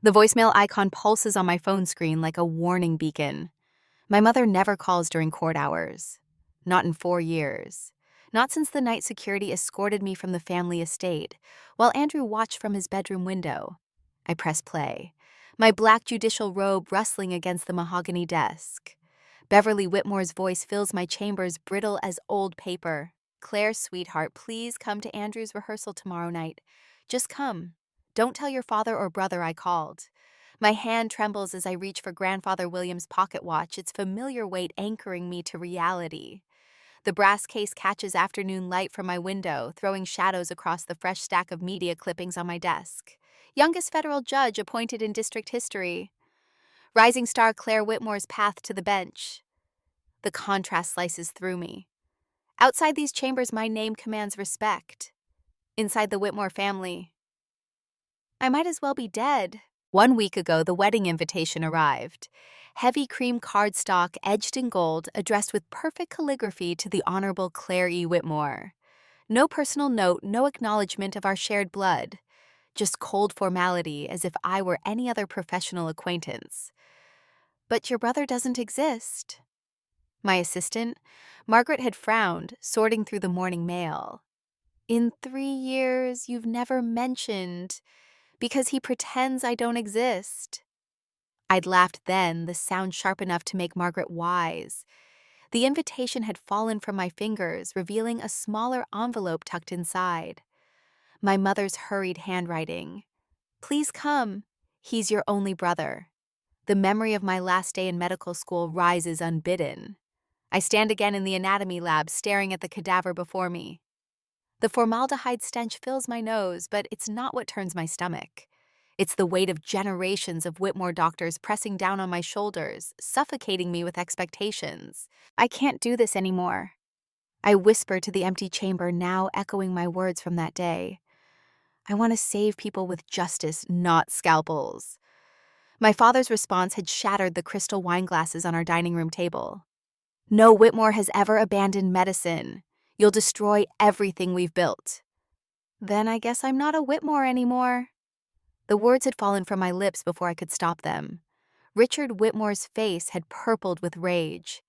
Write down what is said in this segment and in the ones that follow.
The voicemail icon pulses on my phone screen like a warning beacon. My mother never calls during court hours. Not in 4 years. Not since the night security escorted me from the family estate, while Andrew watched from his bedroom window. I press play, my black judicial robe rustling against the mahogany desk. Beverly Whitmore's voice fills my chambers brittle as old paper. Claire, sweetheart, please come to Andrew's rehearsal tomorrow night. Just come. Don't tell your father or brother I called. My hand trembles as I reach for Grandfather William's pocket watch, its familiar weight anchoring me to reality. The brass case catches afternoon light from my window, throwing shadows across the fresh stack of media clippings on my desk. Youngest federal judge appointed in district history. Rising star Claire Whitmore's path to the bench. The contrast slices through me. Outside these chambers, my name commands respect. Inside the Whitmore family, I might as well be dead. 1 week ago, the wedding invitation arrived. Heavy cream cardstock edged in gold, addressed with perfect calligraphy to the Honorable Claire E. Whitmore. No personal note, no acknowledgement of our shared blood. Just cold formality, as if I were any other professional acquaintance. But your brother doesn't exist. My assistant, Margaret, had frowned, sorting through the morning mail. In 3 years, you've never mentioned, because he pretends I don't exist. I'd laughed then, the sound sharp enough to make Margaret wise. The invitation had fallen from my fingers, revealing a smaller envelope tucked inside. My mother's hurried handwriting. Please come. He's your only brother. The memory of my last day in medical school rises unbidden. I stand again in the anatomy lab, staring at the cadaver before me. The formaldehyde stench fills my nose, but it's not what turns my stomach. It's the weight of generations of Whitmore doctors pressing down on my shoulders, suffocating me with expectations. I can't do this anymore. I whisper to the empty chamber, now echoing my words from that day. I want to save people with justice, not scalpels. My father's response had shattered the crystal wine glasses on our dining room table. No Whitmore has ever abandoned medicine. You'll destroy everything we've built. Then I guess I'm not a Whitmore anymore. The words had fallen from my lips before I could stop them. Richard Whitmore's face had purpled with rage.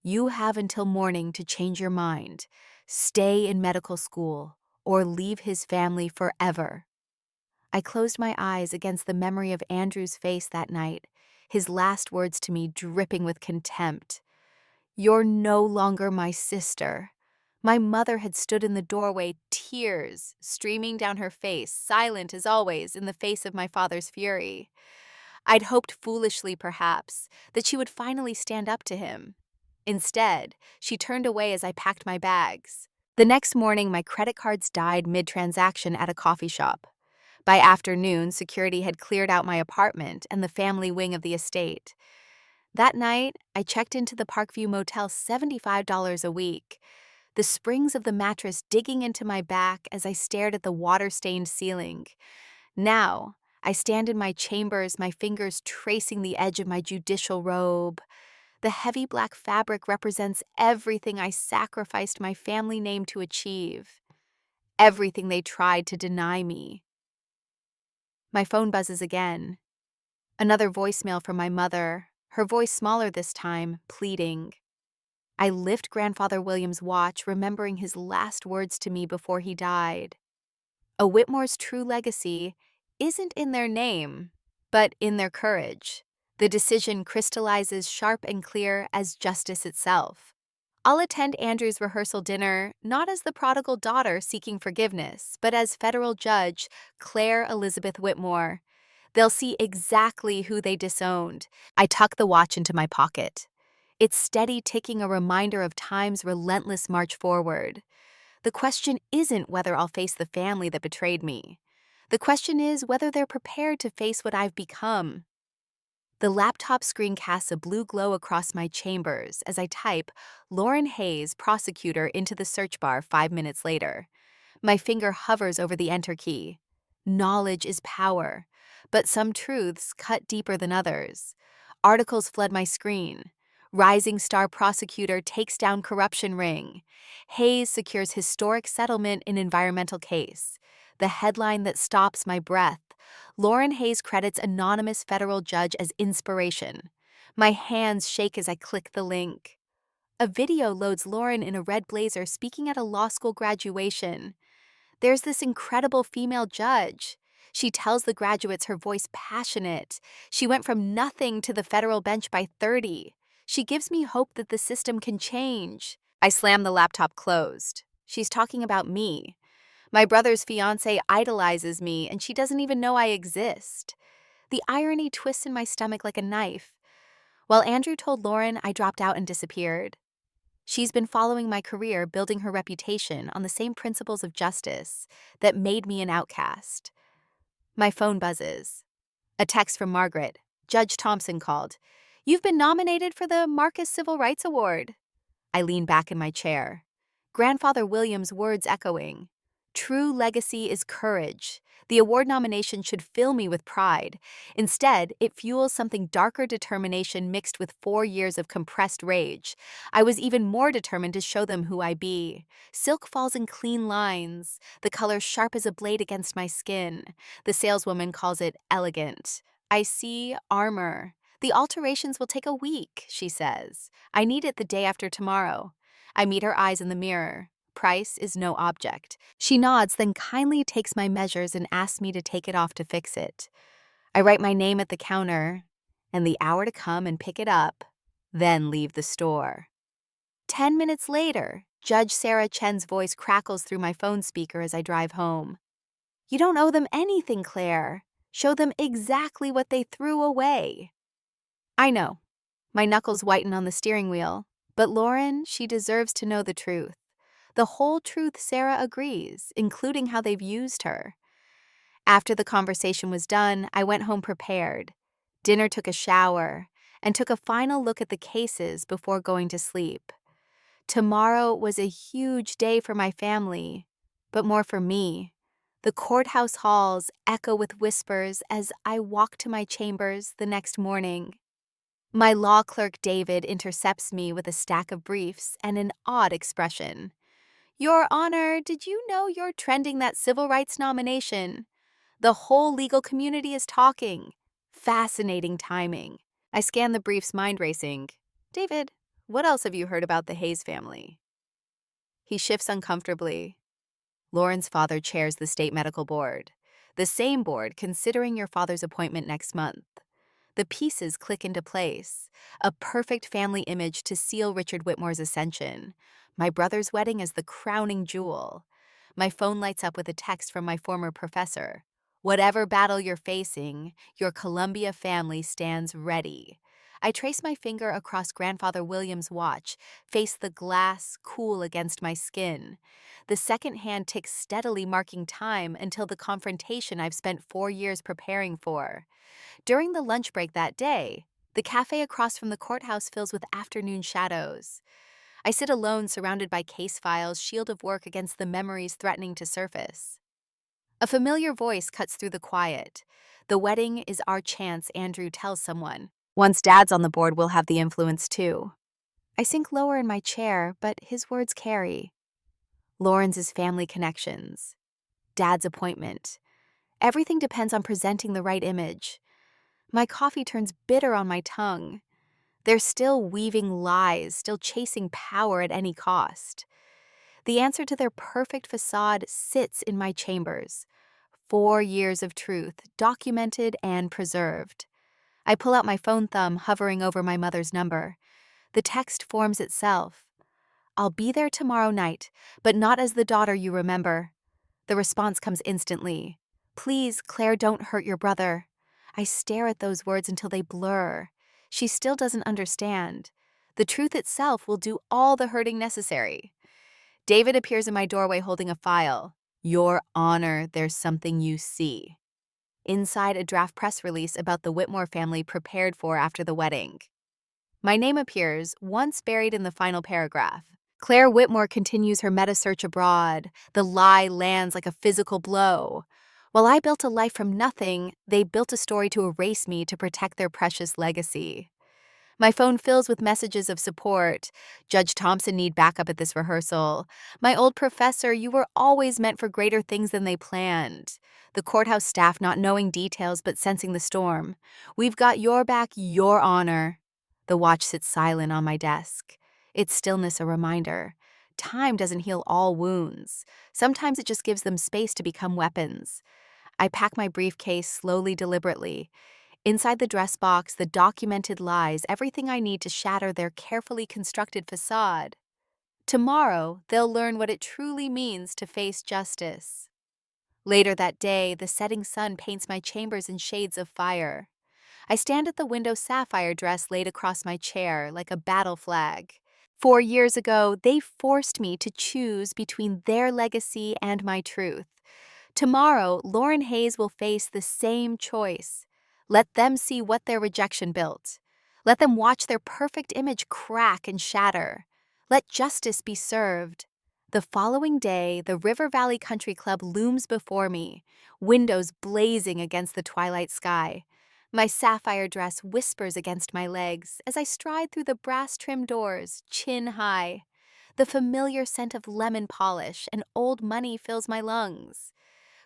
You have until morning to change your mind. Stay in medical school, or leave his family forever. I closed my eyes against the memory of Andrew's face that night, his last words to me dripping with contempt. You're no longer my sister. My mother had stood in the doorway, tears streaming down her face, silent as always in the face of my father's fury. I'd hoped foolishly, perhaps, that she would finally stand up to him. Instead, she turned away as I packed my bags. The next morning, my credit cards died mid-transaction at a coffee shop. By afternoon, security had cleared out my apartment and the family wing of the estate. That night, I checked into the Parkview Motel $75 a week, the springs of the mattress digging into my back as I stared at the water-stained ceiling. Now, I stand in my chambers, my fingers tracing the edge of my judicial robe. The heavy black fabric represents everything I sacrificed my family name to achieve, everything they tried to deny me. My phone buzzes again. Another voicemail from my mother, her voice smaller this time, pleading. I lift Grandfather William's watch, remembering his last words to me before he died. A Whitmore's true legacy isn't in their name, but in their courage. The decision crystallizes sharp and clear as justice itself. I'll attend Andrew's rehearsal dinner not as the prodigal daughter seeking forgiveness, but as federal judge Claire Elizabeth Whitmore. They'll see exactly who they disowned. I tuck the watch into my pocket. Its steady ticking a reminder of time's relentless march forward. The question isn't whether I'll face the family that betrayed me. The question is whether they're prepared to face what I've become. The laptop screen casts a blue glow across my chambers as I type Lauren Hayes, prosecutor, into the search bar 5 minutes later. My finger hovers over the enter key. Knowledge is power, but some truths cut deeper than others. Articles flood my screen. Rising star prosecutor takes down corruption ring. Hayes secures historic settlement in environmental case. The headline that stops my breath. Lauren Hayes credits anonymous federal judge as inspiration. My hands shake as I click the link. A video loads Lauren in a red blazer speaking at a law school graduation. There's this incredible female judge. She tells the graduates her voice passionate. She went from nothing to the federal bench by 30. She gives me hope that the system can change. I slam the laptop closed. She's talking about me. My brother's fiancée idolizes me, and she doesn't even know I exist. The irony twists in my stomach like a knife. While Andrew told Lauren I dropped out and disappeared, she's been following my career, building her reputation on the same principles of justice that made me an outcast. My phone buzzes. A text from Margaret. Judge Thompson called. "You've been nominated for the Marcus Civil Rights Award." I lean back in my chair. Grandfather Williams' words echoing. True legacy is courage. The award nomination should fill me with pride. Instead, it fuels something darker, determination mixed with 4 years of compressed rage. I was even more determined to show them who I be. Silk falls in clean lines, the color sharp as a blade against my skin. The saleswoman calls it elegant. I see armor. The alterations will take a week, she says. I need it the day after tomorrow. I meet her eyes in the mirror. Price is no object. She nods, then kindly takes my measures and asks me to take it off to fix it. I write my name at the counter and the hour to come and pick it up, then leave the store. 10 minutes later, Judge Sarah Chen's voice crackles through my phone speaker as I drive home. "You don't owe them anything, Claire. Show them exactly what they threw away." I know. My knuckles whiten on the steering wheel. But Lauren, she deserves to know the truth. The whole truth, Sarah agrees, including how they've used her. After the conversation was done, I went home prepared. Dinner, took a shower, and took a final look at the cases before going to sleep. Tomorrow was a huge day for my family, but more for me. The courthouse halls echo with whispers as I walk to my chambers the next morning. My law clerk, David, intercepts me with a stack of briefs and an odd expression. "Your Honor, did you know you're trending that civil rights nomination? The whole legal community is talking." Fascinating timing. I scan the briefs, mind racing. "David, what else have you heard about the Hayes family?" He shifts uncomfortably. "Lauren's father chairs the state medical board. The same board considering your father's appointment next month." The pieces click into place. A perfect family image to seal Richard Whitmore's ascension. My brother's wedding as the crowning jewel. My phone lights up with a text from my former professor. "Whatever battle you're facing, your Columbia family stands ready." I trace my finger across Grandfather Williams' watch, face the glass cool against my skin. The second hand ticks steadily, marking time until the confrontation I've spent 4 years preparing for. During the lunch break that day, the cafe across from the courthouse fills with afternoon shadows. I sit alone, surrounded by case files, shield of work against the memories threatening to surface. A familiar voice cuts through the quiet. "The wedding is our chance," Andrew tells someone. "Once Dad's on the board, we'll have the influence too." I sink lower in my chair, but his words carry. Lauren's is family connections. Dad's appointment. Everything depends on presenting the right image. My coffee turns bitter on my tongue. They're still weaving lies, still chasing power at any cost. The answer to their perfect facade sits in my chambers. 4 years of truth, documented and preserved. I pull out my phone thumb, hovering over my mother's number. The text forms itself. "I'll be there tomorrow night, but not as the daughter you remember." The response comes instantly. "Please, Claire, don't hurt your brother." I stare at those words until they blur. She still doesn't understand. The truth itself will do all the hurting necessary. David appears in my doorway holding a file. "Your Honor, there's something you see." Inside, a draft press release about the Whitmore family prepared for after the wedding. My name appears, once buried in the final paragraph. Claire Whitmore continues her meta-search abroad. The lie lands like a physical blow. While I built a life from nothing, they built a story to erase me to protect their precious legacy. My phone fills with messages of support. Judge Thompson need backup at this rehearsal. My old professor, you were always meant for greater things than they planned. The courthouse staff not knowing details but sensing the storm. We've got your back, your honor. The watch sits silent on my desk. Its stillness a reminder. Time doesn't heal all wounds. Sometimes it just gives them space to become weapons. I pack my briefcase slowly, deliberately. Inside the dress box, the documented lies, everything I need to shatter their carefully constructed facade. Tomorrow, they'll learn what it truly means to face justice. Later that day, the setting sun paints my chambers in shades of fire. I stand at the window, sapphire dress laid across my chair like a battle flag. 4 years ago, they forced me to choose between their legacy and my truth. Tomorrow, Lauren Hayes will face the same choice. Let them see what their rejection built. Let them watch their perfect image crack and shatter. Let justice be served. The following day, the River Valley Country Club looms before me, windows blazing against the twilight sky. My sapphire dress whispers against my legs as I stride through the brass-trimmed doors, chin high. The familiar scent of lemon polish and old money fills my lungs.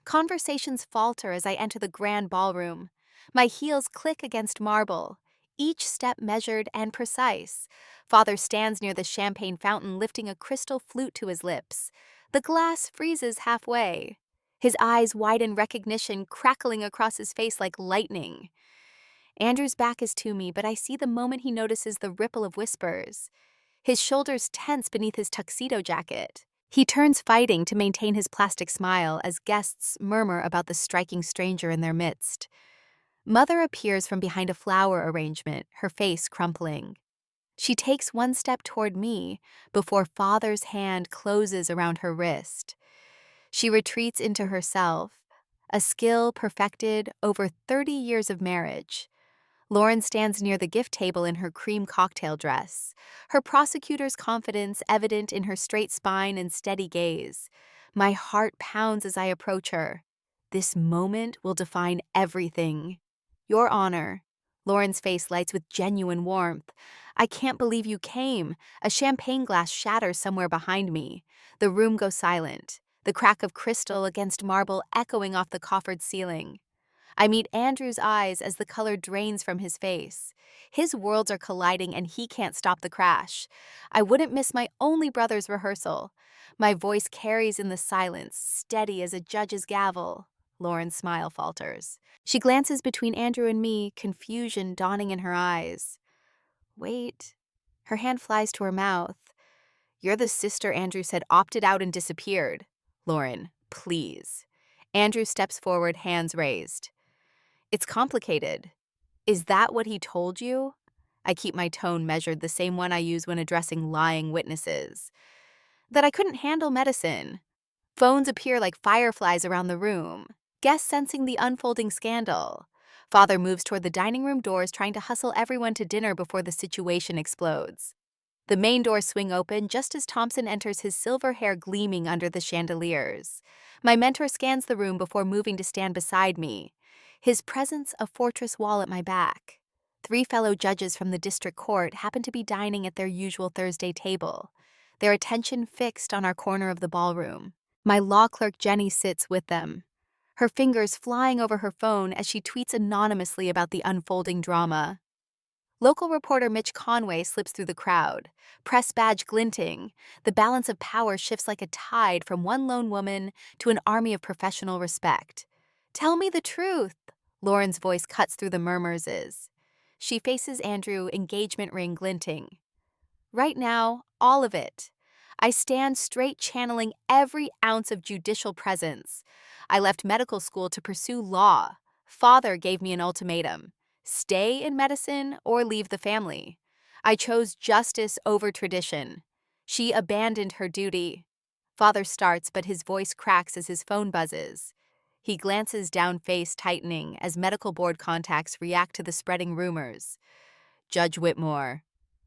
Conversations falter as I enter the grand ballroom. My heels click against marble, each step measured and precise. Father stands near the champagne fountain, lifting a crystal flute to his lips. The glass freezes halfway. His eyes widen recognition, crackling across his face like lightning. Andrew's back is to me, but I see the moment he notices the ripple of whispers. His shoulders tense beneath his tuxedo jacket. He turns, fighting to maintain his plastic smile as guests murmur about the striking stranger in their midst. Mother appears from behind a flower arrangement, her face crumpling. She takes one step toward me before Father's hand closes around her wrist. She retreats into herself, a skill perfected over 30 years of marriage. Lauren stands near the gift table in her cream cocktail dress, her prosecutor's confidence evident in her straight spine and steady gaze. My heart pounds as I approach her. This moment will define everything. Your Honor. Lauren's face lights with genuine warmth. I can't believe you came. A champagne glass shatters somewhere behind me. The room goes silent, the crack of crystal against marble echoing off the coffered ceiling. I meet Andrew's eyes as the color drains from his face. His worlds are colliding and he can't stop the crash. I wouldn't miss my only brother's rehearsal. My voice carries in the silence, steady as a judge's gavel. Lauren's smile falters. She glances between Andrew and me, confusion dawning in her eyes. Wait. Her hand flies to her mouth. You're the sister Andrew said opted out and disappeared. Lauren, please. Andrew steps forward, hands raised. It's complicated. Is that what he told you? I keep my tone measured, the same one I use when addressing lying witnesses. That I couldn't handle medicine. Phones appear like fireflies around the room, guests sensing the unfolding scandal. Father moves toward the dining room doors, trying to hustle everyone to dinner before the situation explodes. The main doors swing open just as Thompson enters, his silver hair gleaming under the chandeliers. My mentor scans the room before moving to stand beside me, his presence a fortress wall at my back. 3 fellow judges from the district court happen to be dining at their usual Thursday table, their attention fixed on our corner of the ballroom. My law clerk Jenny sits with them, her fingers flying over her phone as she tweets anonymously about the unfolding drama. Local reporter Mitch Conway slips through the crowd, press badge glinting. The balance of power shifts like a tide from one lone woman to an army of professional respect. Tell me the truth, Lauren's voice cuts through the murmurs. She faces Andrew, engagement ring glinting. Right now, all of it. I stand straight, channeling every ounce of judicial presence. I left medical school to pursue law. Father gave me an ultimatum: stay in medicine or leave the family. I chose justice over tradition. She abandoned her duty. Father starts, but his voice cracks as his phone buzzes. He glances down, face tightening, as medical board contacts react to the spreading rumors. Judge Whitmore.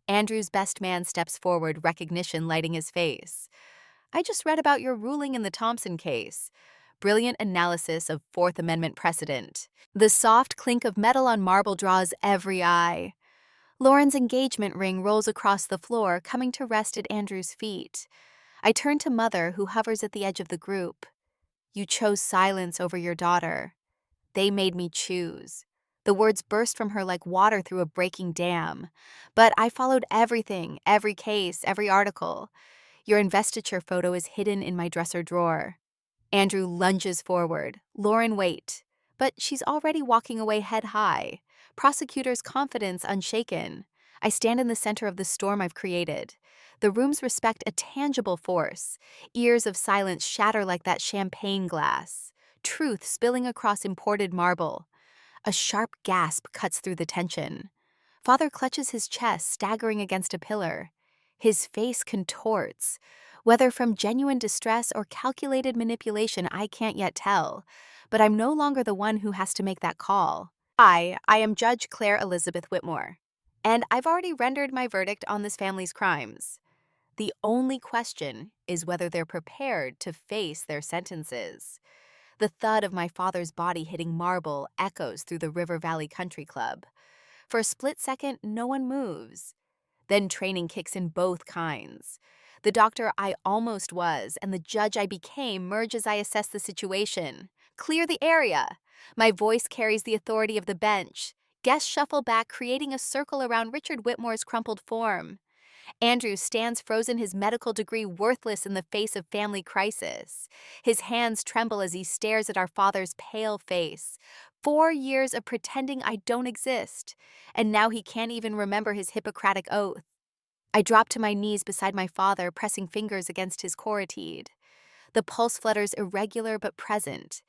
Andrew's best man steps forward, recognition lighting his face. I just read about your ruling in the Thompson case. Brilliant analysis of Fourth Amendment precedent. The soft clink of metal on marble draws every eye. Lauren's engagement ring rolls across the floor, coming to rest at Andrew's feet. I turn to Mother, who hovers at the edge of the group. You chose silence over your daughter. They made me choose. The words burst from her like water through a breaking dam. But I followed everything, every case, every article. Your investiture photo is hidden in my dresser drawer. Andrew lunges forward. Lauren, wait. But she's already walking away head high. Prosecutor's confidence unshaken. I stand in the center of the storm I've created. The rooms respect a tangible force. Ears of silence shatter like that champagne glass. Truth spilling across imported marble. A sharp gasp cuts through the tension. Father clutches his chest, staggering against a pillar. His face contorts. Whether from genuine distress or calculated manipulation, I can't yet tell. But I'm no longer the one who has to make that call. I am Judge Claire Elizabeth Whitmore, and I've already rendered my verdict on this family's crimes. The only question is whether they're prepared to face their sentences. The thud of my father's body hitting marble echoes through the River Valley Country Club. For a split second, no one moves. Then training kicks in both kinds. The doctor I almost was and the judge I became merge as I assess the situation. Clear the area. My voice carries the authority of the bench. Guests shuffle back, creating a circle around Richard Whitmore's crumpled form. Andrew stands frozen, his medical degree worthless in the face of family crisis. His hands tremble as he stares at our father's pale face. 4 years of pretending I don't exist, and now he can't even remember his Hippocratic oath. I drop to my knees beside my father, pressing fingers against his carotid. The pulse flutters irregular but present.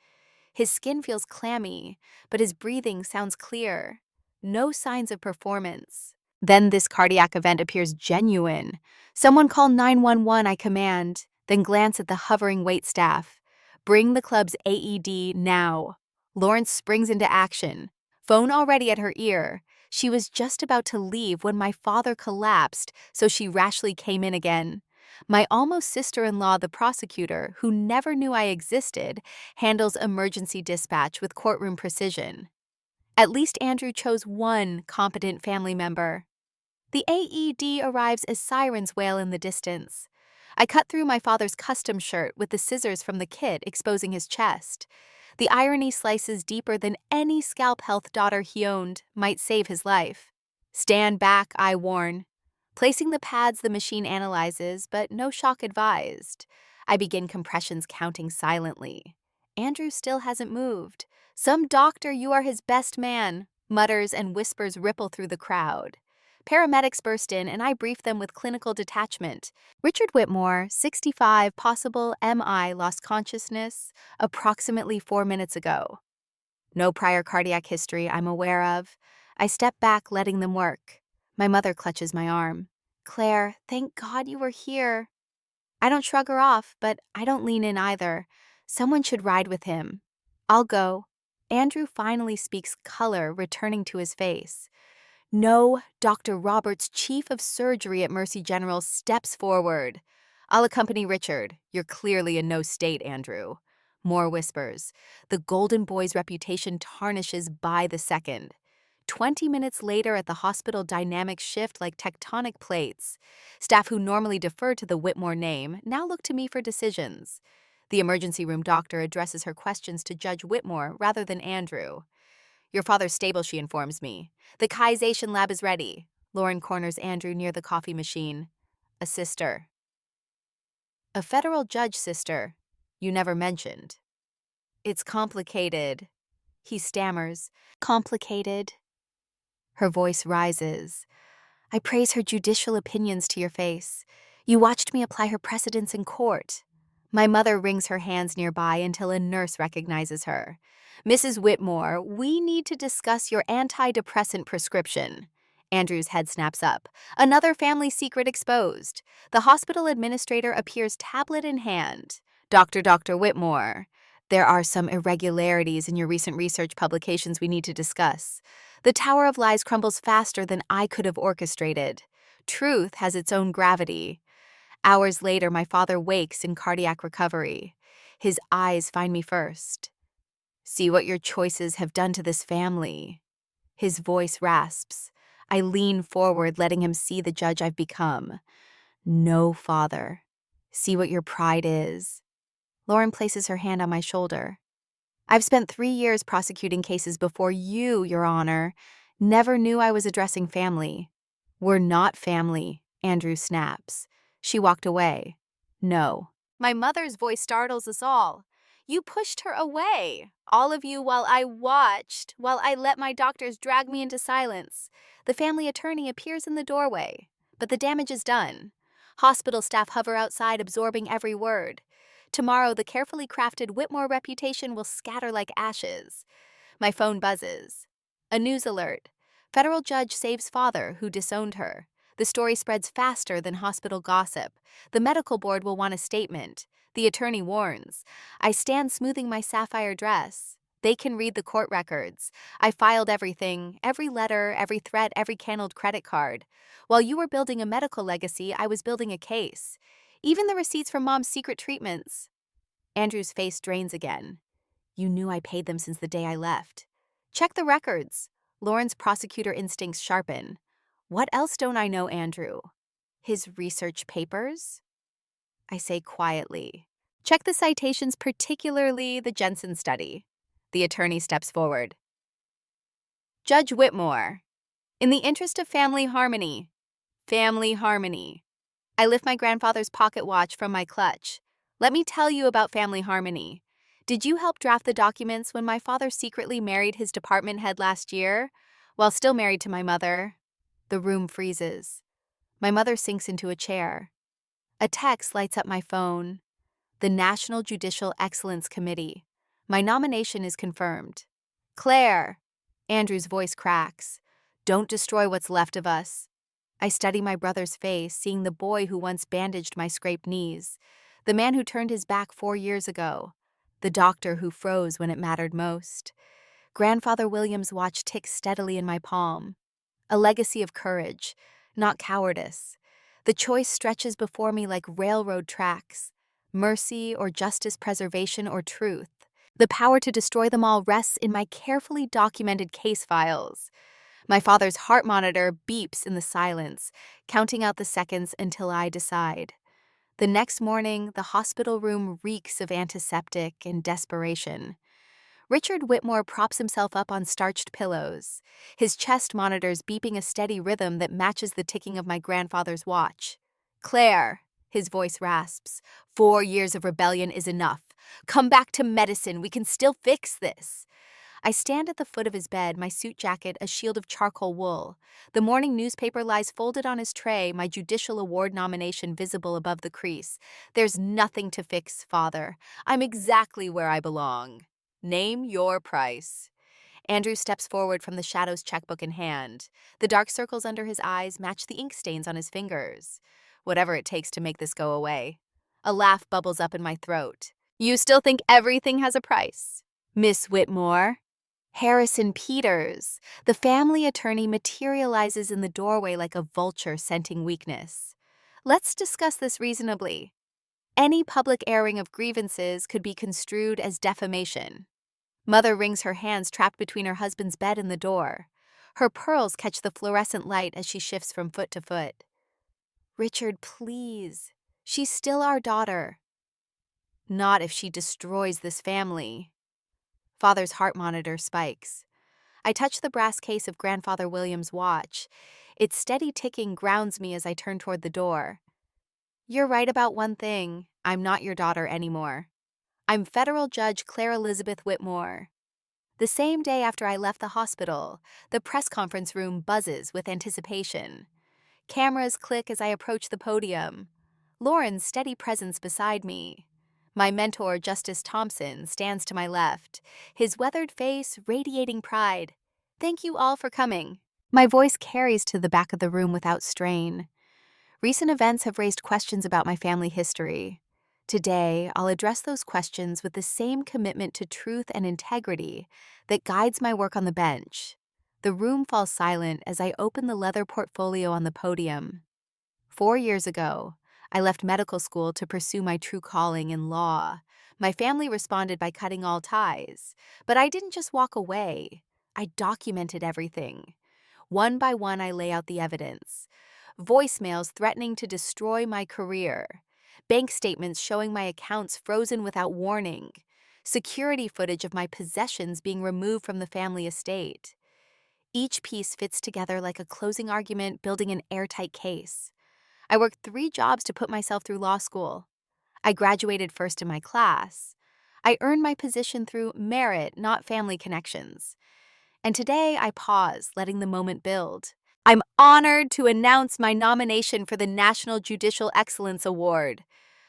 His skin feels clammy, but his breathing sounds clear. No signs of performance. Then this cardiac event appears genuine. Someone call 911, I command, then glance at the hovering waitstaff. Bring the club's AED now. Lawrence springs into action, phone already at her ear. She was just about to leave when my father collapsed, so she rashly came in again. My almost sister-in-law, the prosecutor, who never knew I existed, handles emergency dispatch with courtroom precision. At least Andrew chose one competent family member. The AED arrives as sirens wail in the distance. I cut through my father's custom shirt with the scissors from the kit, exposing his chest. The irony slices deeper than any scalp health daughter he owned might save his life. Stand back, I warn. Placing the pads the machine analyzes, but no shock advised. I begin compressions, counting silently. Andrew still hasn't moved. Some doctor, you are his best man, mutters and whispers ripple through the crowd. Paramedics burst in, and I brief them with clinical detachment. Richard Whitmore, 65, possible MI, lost consciousness approximately 4 minutes ago. No prior cardiac history I'm aware of. I step back, letting them work. My mother clutches my arm. Claire, thank God you were here. I don't shrug her off, but I don't lean in either. Someone should ride with him. I'll go. Andrew finally speaks, color returning to his face. No, Dr. Roberts, chief of surgery at Mercy General, steps forward. I'll accompany Richard. You're clearly in no state, Andrew. More whispers. The Golden Boy's reputation tarnishes by the second. 20 minutes later at the hospital, dynamics shift like tectonic plates. Staff who normally defer to the Whitmore name now look to me for decisions. The emergency room doctor addresses her questions to Judge Whitmore rather than Andrew. Your father's stable, she informs me. The chiization lab is ready. Lauren corners Andrew near the coffee machine. A sister. A federal judge, sister. You never mentioned. It's complicated. He stammers. Complicated. Her voice rises. I praise her judicial opinions to your face. You watched me apply her precedents in court. My mother wrings her hands nearby until a nurse recognizes her. Mrs. Whitmore, we need to discuss your antidepressant prescription. Andrew's head snaps up. Another family secret exposed. The hospital administrator appears tablet in hand. Dr. Whitmore, there are some irregularities in your recent research publications we need to discuss. The Tower of Lies crumbles faster than I could have orchestrated. Truth has its own gravity. Hours later, my father wakes in cardiac recovery. His eyes find me first. See what your choices have done to this family. His voice rasps. I lean forward, letting him see the judge I've become. No, father. See what your pride is. Lauren places her hand on my shoulder. I've spent 3 years prosecuting cases before you, Your Honor. Never knew I was addressing family. We're not family, Andrew snaps. She walked away. No. My mother's voice startles us all. You pushed her away, all of you, while I let my doctors drag me into silence. The family attorney appears in the doorway, but the damage is done. Hospital staff hover outside, absorbing every word. Tomorrow, the carefully crafted Whitmore reputation will scatter like ashes. My phone buzzes. A news alert. Federal judge saves father who disowned her. The story spreads faster than hospital gossip. The medical board will want a statement. The attorney warns. I stand smoothing my sapphire dress. They can read the court records. I filed everything, every letter, every threat, every canned credit card. While you were building a medical legacy, I was building a case. Even the receipts from Mom's secret treatments. Andrew's face drains again. You knew I paid them since the day I left. Check the records. Lauren's prosecutor instincts sharpen. What else don't I know, Andrew? His research papers? I say quietly. Check the citations, particularly the Jensen study. The attorney steps forward. Judge Whitmore. In the interest of family harmony. Family harmony. I lift my grandfather's pocket watch from my clutch. Let me tell you about family harmony. Did you help draft the documents when my father secretly married his department head last year? While still married to my mother. The room freezes. My mother sinks into a chair. A text lights up my phone. The National Judicial Excellence Committee. My nomination is confirmed. Claire! Andrew's voice cracks. Don't destroy what's left of us. I study my brother's face, seeing the boy who once bandaged my scraped knees. The man who turned his back 4 years ago. The doctor who froze when it mattered most. Grandfather Williams' watch ticks steadily in my palm. A legacy of courage, not cowardice. The choice stretches before me like railroad tracks. Mercy or justice, preservation or truth. The power to destroy them all rests in my carefully documented case files. My father's heart monitor beeps in the silence, counting out the seconds until I decide. The next morning, the hospital room reeks of antiseptic and desperation. Richard Whitmore props himself up on starched pillows, his chest monitors beeping a steady rhythm that matches the ticking of my grandfather's watch. Claire, his voice rasps, 4 years of rebellion is enough. Come back to medicine, we can still fix this. I stand at the foot of his bed, my suit jacket a shield of charcoal wool. The morning newspaper lies folded on his tray, my judicial award nomination visible above the crease. There's nothing to fix, father. I'm exactly where I belong. Name your price. Andrew steps forward from the shadows, checkbook in hand. The dark circles under his eyes match the ink stains on his fingers. Whatever it takes to make this go away. A laugh bubbles up in my throat. You still think everything has a price? Miss Whitmore? Harrison Peters, the family attorney, materializes in the doorway like a vulture scenting weakness. Let's discuss this reasonably. Any public airing of grievances could be construed as defamation. Mother wrings her hands trapped between her husband's bed and the door. Her pearls catch the fluorescent light as she shifts from foot to foot. Richard, please. She's still our daughter. Not if she destroys this family. Father's heart monitor spikes. I touch the brass case of Grandfather Williams' watch. Its steady ticking grounds me as I turn toward the door. You're right about one thing. I'm not your daughter anymore. I'm Federal Judge Claire Elizabeth Whitmore. The same day after I left the hospital, the press conference room buzzes with anticipation. Cameras click as I approach the podium. Lauren's steady presence beside me. My mentor, Justice Thompson, stands to my left, his weathered face radiating pride. Thank you all for coming. My voice carries to the back of the room without strain. Recent events have raised questions about my family history. Today, I'll address those questions with the same commitment to truth and integrity that guides my work on the bench. The room falls silent as I open the leather portfolio on the podium. 4 years ago, I left medical school to pursue my true calling in law. My family responded by cutting all ties. But I didn't just walk away. I documented everything. One by one, I lay out the evidence. Voicemails threatening to destroy my career. Bank statements showing my accounts frozen without warning. Security footage of my possessions being removed from the family estate. Each piece fits together like a closing argument building an airtight case. I worked 3 jobs to put myself through law school. I graduated first in my class. I earned my position through merit, not family connections. And today I pause, letting the moment build. I'm honored to announce my nomination for the National Judicial Excellence Award.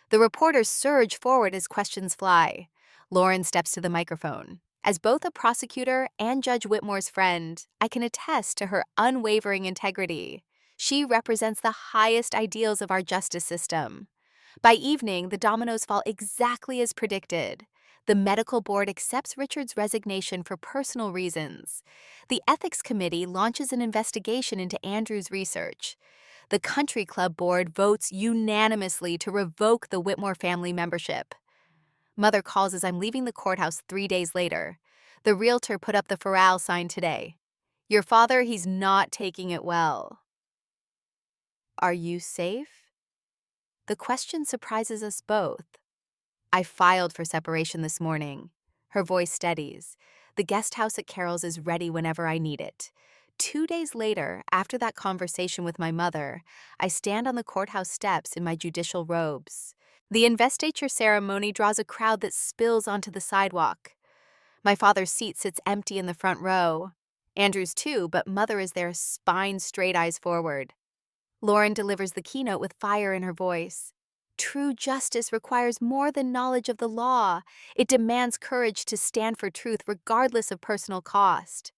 The reporters surge forward as questions fly. Lauren steps to the microphone. As both a prosecutor and Judge Whitmore's friend, I can attest to her unwavering integrity. She represents the highest ideals of our justice system. By evening, the dominoes fall exactly as predicted. The medical board accepts Richard's resignation for personal reasons. The ethics committee launches an investigation into Andrew's research. The country club board votes unanimously to revoke the Whitmore family membership. Mother calls as I'm leaving the courthouse 3 days later. The realtor put up the Rehearsal sign today. Your father, he's not taking it well. Are you safe? The question surprises us both. I filed for separation this morning. Her voice steadies. The guest house at Carol's is ready whenever I need it. 2 days later, after that conversation with my mother, I stand on the courthouse steps in my judicial robes. The investiture ceremony draws a crowd that spills onto the sidewalk. My father's seat sits empty in the front row. Andrew's too, but Mother is there, spine straight, eyes forward. Lauren delivers the keynote with fire in her voice. True justice requires more than knowledge of the law. It demands courage to stand for truth regardless of personal cost.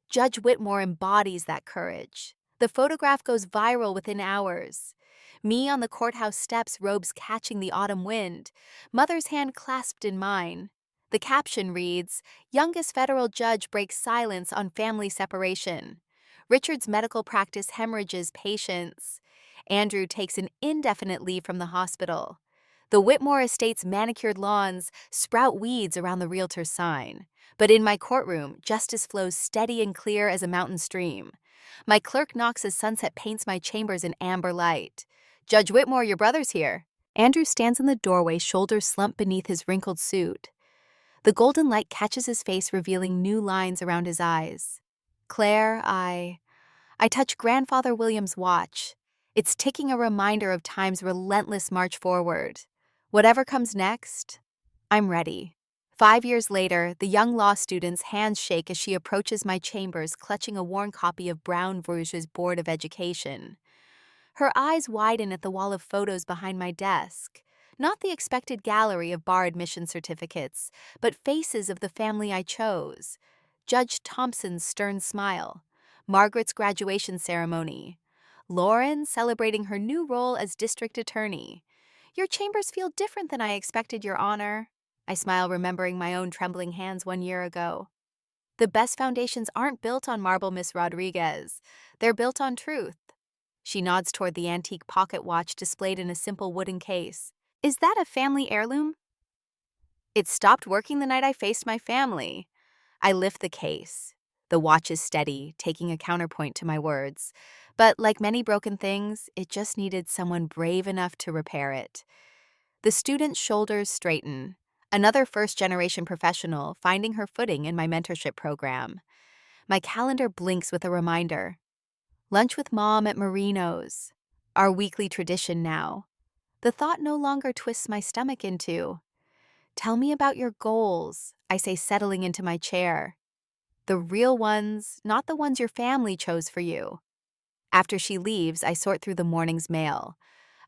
Judge Whitmore embodies that courage. The photograph goes viral within hours. Me on the courthouse steps, robes catching the autumn wind, Mother's hand clasped in mine. The caption reads, "Youngest federal judge breaks silence on family separation. Richard's medical practice hemorrhages patients. Andrew takes an indefinite leave from the hospital. The Whitmore estate's manicured lawns sprout weeds around the realtor's sign. But in my courtroom, justice flows steady and clear as a mountain stream. My clerk knocks as sunset paints my chambers in amber light. Judge Whitmore, your brother's here." Andrew stands in the doorway, shoulders slumped beneath his wrinkled suit. The golden light catches his face, revealing new lines around his eyes. Claire, I touch Grandfather William's watch. It's ticking, a reminder of time's relentless march forward. Whatever comes next, I'm ready. 5 years later, the young law student's hands shake as she approaches my chambers, clutching a worn copy of Brown Bruges' Board of Education. Her eyes widen at the wall of photos behind my desk. Not the expected gallery of bar admission certificates, but faces of the family I chose. Judge Thompson's stern smile. Margaret's graduation ceremony. Lauren celebrating her new role as district attorney. Your chambers feel different than I expected, Your Honor. I smile, remembering my own trembling hands 1 year ago. The best foundations aren't built on marble, Miss Rodriguez. They're built on truth. She nods toward the antique pocket watch displayed in a simple wooden case. Is that a family heirloom? It stopped working the night I faced my family. I lift the case. The watch is steady, taking a counterpoint to my words. But like many broken things, it just needed someone brave enough to repair it. The student's shoulders straighten. Another first-generation professional finding her footing in my mentorship program. My calendar blinks with a reminder. Lunch with Mom at Marino's. Our weekly tradition now. The thought no longer twists my stomach into. Tell me about your goals, I say, settling into my chair. The real ones, not the ones your family chose for you. After she leaves, I sort through the morning's mail.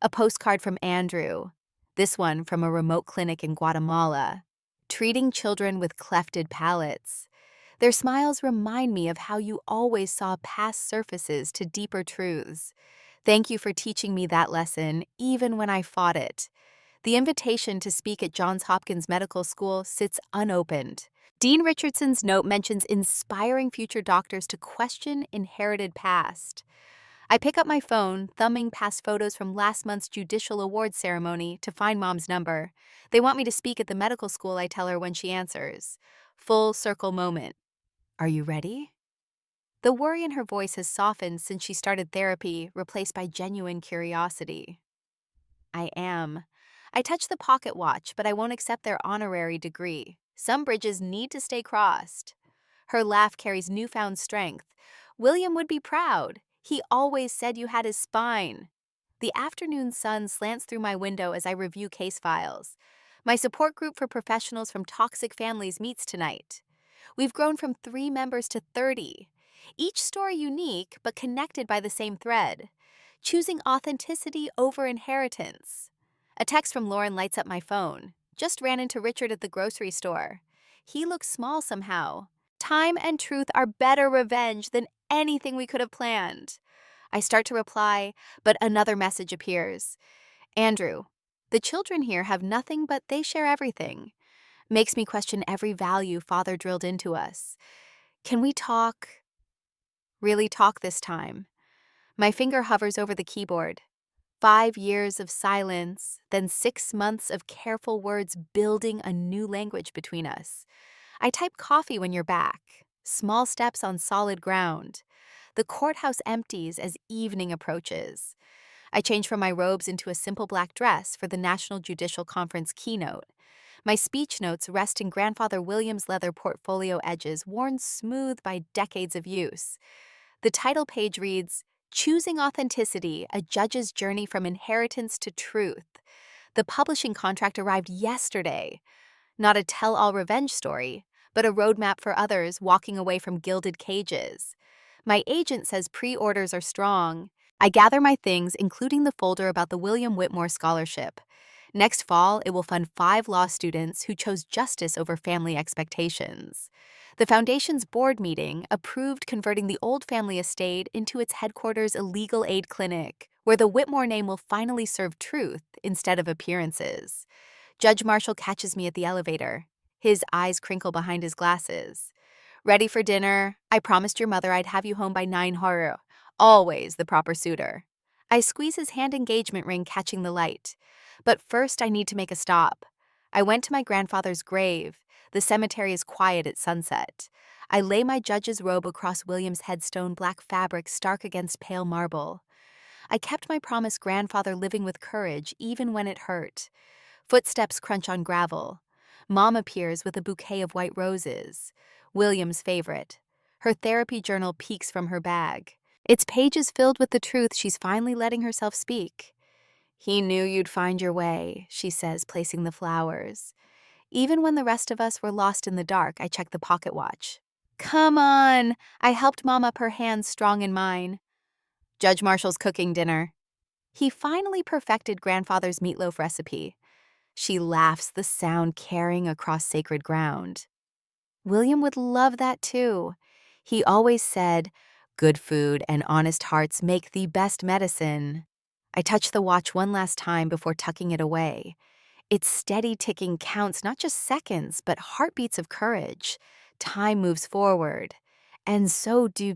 A postcard from Andrew. This one from a remote clinic in Guatemala. Treating children with clefted palates. Their smiles remind me of how you always saw past surfaces to deeper truths. Thank you for teaching me that lesson, even when I fought it. The invitation to speak at Johns Hopkins Medical School sits unopened. Dean Richardson's note mentions inspiring future doctors to question inherited past. I pick up my phone, thumbing past photos from last month's judicial awards ceremony to find Mom's number. They want me to speak at the medical school, I tell her when she answers. Full circle moment. Are you ready? The worry in her voice has softened since she started therapy, replaced by genuine curiosity. I am. I touch the pocket watch, but I won't accept their honorary degree. Some bridges need to stay crossed. Her laugh carries newfound strength. William would be proud. He always said you had his spine. The afternoon sun slants through my window as I review case files. My support group for professionals from toxic families meets tonight. We've grown from 3 members to 30. Each story unique, but connected by the same thread. Choosing authenticity over inheritance. A text from Lauren lights up my phone. Just ran into Richard at the grocery store. He looks small somehow. Time and truth are better revenge than anything we could have planned. I start to reply, but another message appears. Andrew, the children here have nothing, but they share everything. Makes me question every value Father drilled into us. Can we talk? Really talk this time? My finger hovers over the keyboard. 5 years of silence, then 6 months of careful words building a new language between us. I type coffee when you're back. Small steps on solid ground. The courthouse empties as evening approaches. I change from my robes into a simple black dress for the National Judicial Conference keynote. My speech notes rest in Grandfather William's leather portfolio edges, worn smooth by decades of use. The title page reads, Choosing Authenticity, A Judge's Journey from Inheritance to Truth. The publishing contract arrived yesterday. Not a tell-all revenge story, but a roadmap for others walking away from gilded cages. My agent says pre-orders are strong. I gather my things, including the folder about the William Whitmore Scholarship. Next fall, it will fund 5 law students who chose justice over family expectations. The Foundation's board meeting approved converting the old family estate into its headquarters a legal aid clinic, where the Whitmore name will finally serve truth instead of appearances. Judge Marshall catches me at the elevator. His eyes crinkle behind his glasses. Ready for dinner? I promised your mother I'd have you home by 9 horror. Always the proper suitor. I squeeze his hand engagement ring catching the light. But first I need to make a stop. I went to my grandfather's grave. The cemetery is quiet at sunset. I lay my judge's robe across William's headstone, black fabric stark against pale marble. I kept my promise, grandfather living with courage, even when it hurt. Footsteps crunch on gravel. Mom appears with a bouquet of white roses. William's favorite. Her therapy journal peeks from her bag. Its pages filled with the truth she's finally letting herself speak. He knew you'd find your way, she says, placing the flowers. Even when the rest of us were lost in the dark, I checked the pocket watch. Come on! I helped Mom up her hands strong in mine. Judge Marshall's cooking dinner. He finally perfected grandfather's meatloaf recipe. She laughs, the sound carrying across sacred ground. William would love that too. He always said, good food and honest hearts make the best medicine. I touch the watch one last time before tucking it away. Its steady ticking counts not just seconds, but heartbeats of courage. Time moves forward. And so do